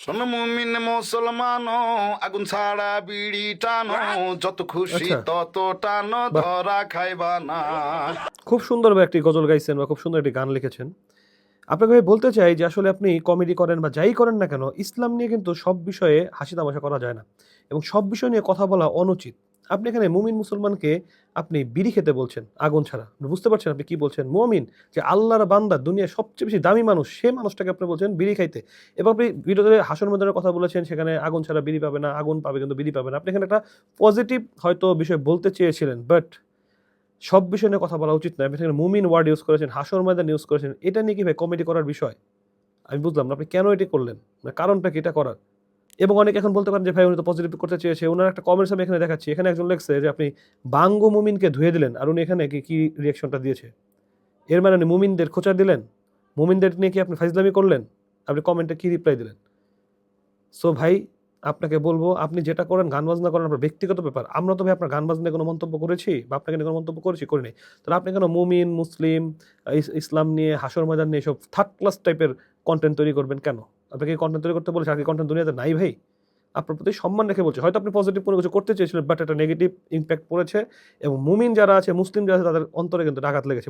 শোনো মুমিন মুসলমান, আগুন ছাড়া বিড়ি টানো, যত খুশি আচ্ছা, তত টানো, বাহ! ধরা খাইবা না। খুব সুন্দর একটি গজল গাইছেন বা খুব সুন্দর একটি গান লিখেছেন। আপনাকে আমি বলতে চাই যে আসলে আপনি কমেডি করেন বা যাই করেন না কেন, ইসলাম নিয়ে কিন্তু সব বিষয়ে হাসি তামাশা করা যায় না। এবং সব বিষয় নিয়ে কথা বলা অনুচিত। আপনি এখানে মুমিন মুসলমানকে আপনি বিড়ি খেতে বলছেন, আগুন ছাড়া। আপনি বুঝতে পারছেন আপনি কি বলছেন? মুমিন যে আল্লাহর বান্দা, দুনিয়ার সবচেয়ে বেশি দামি মানুষ, সে মানুষটাকে আপনি বলছেন বিড়ি খাইতে। এবং আপনি ভিডিওতে হাসর ময়দানের কথা বলেছেন, সেখানে আগুন ছাড়া বিড়ি পাবে না, আগুন পাবে কিন্তু বিড়ি পাবে না। আপনি এখানে একটা পজিটিভ হয়তো বিষয় বলতে চেয়েছিলেন, বাট সব বিষয় নিয়ে কথা বলা উচিত নয়। আপনি সেখানে মুমিন ওয়ার্ড ইউজ করেছেন, হাসর ময়দান ইউজ করেছেন। এটা নিয়ে কি ভাই কমেডি করার বিষয়? আমি বুঝলাম না আপনি কেন এটি করলেন? মানে কারণটা কি এটা করার? এবং অনেকে এখন বলতে পারেন যে ভাই উনি তো পজিটিভ করতে চেয়েছে। উনার একটা কমেন্টস আমি এখানে দেখাচ্ছি। এখানে একজন লিখছে যে আপনি বাঙ্গু মুমিনকে ধুয়ে দিলেন। আর উনি এখানে কি রিঅ্যাকশনটা দিয়েছে? এর মানে উনি মুমিনদের খোঁচা দিলেন? মুমিনদের নিয়ে কি আপনি ফাইজলামি করলেন? আপনি কমেন্টে কি রিপ্লাই দিলেন? সো ভাই, আপনাকে বলব আপনি যেটা করেন গান বাজনা করেন আপনার ব্যক্তিগত ব্যাপার। আমরা তো ভাই আপনার গান বাজনায় কোনো মন্তব্য করেছি বা আপনাকে নিয়ে কোনো মন্তব্য করেছি? করি নাই। তাহলে আপনি কেন মুমিন, মুসলিম, ইসলাম নিয়ে, হাশর ময়দান নিয়ে এসব থার্ড ক্লাস টাইপের কনটেন্ট তৈরি করবেন কেন? আপনাকে কনটেন্ট তৈরি করতে বলেছে, আর কি কনটেন্ট দুনিয়াতে নাই ভাই? আপনার প্রতি সম্মান রেখে বলছি। হয়তো আপনি পজিটিভ কোনো কিছু করতে চেয়েছিলেন, বাট একটা নেগেটিভ ইমপ্যাক্ট পড়েছে এবং মুমিন যারা আছে, মুসলিম যারা আছে তাদের অন্তরে কিন্তু আঘাত লেগেছে।